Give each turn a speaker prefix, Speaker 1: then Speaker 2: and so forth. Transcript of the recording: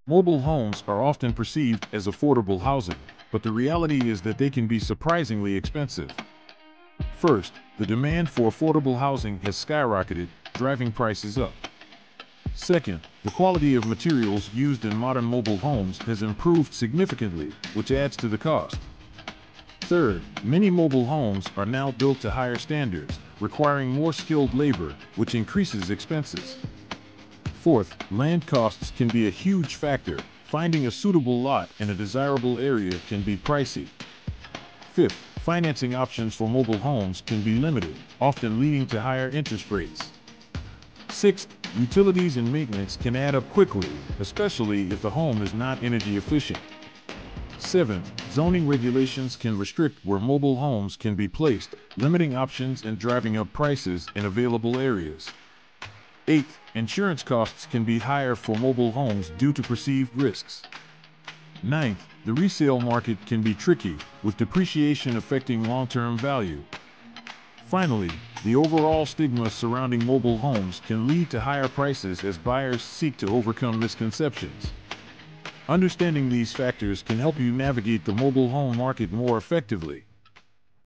Speaker 1: Mobile homes are often perceived as affordable housing, but the reality is that they can be surprisingly expensive. First, the demand for affordable housing has skyrocketed, driving prices up. Second, the quality of materials used in modern mobile homes has improved significantly, which adds to the cost. Third, many mobile homes are now built to higher standards, requiring more skilled labor, which increases expenses. Fourth, land costs can be a huge factor. Finding a suitable lot in a desirable area can be pricey. Fifth, financing options for mobile homes can be limited, often leading to higher interest rates. Sixth, utilities and maintenance can add up quickly, especially if the home is not energy efficient. Seventh, zoning regulations can restrict where mobile homes can be placed, limiting options and driving up prices in available areas. Eighth, insurance costs can be higher for mobile homes due to perceived risks. Ninth, the resale market can be tricky, with depreciation affecting long-term value. Finally, the overall stigma surrounding mobile homes can lead to higher prices as buyers seek to overcome misconceptions. Understanding these factors can help you navigate the mobile home market more effectively.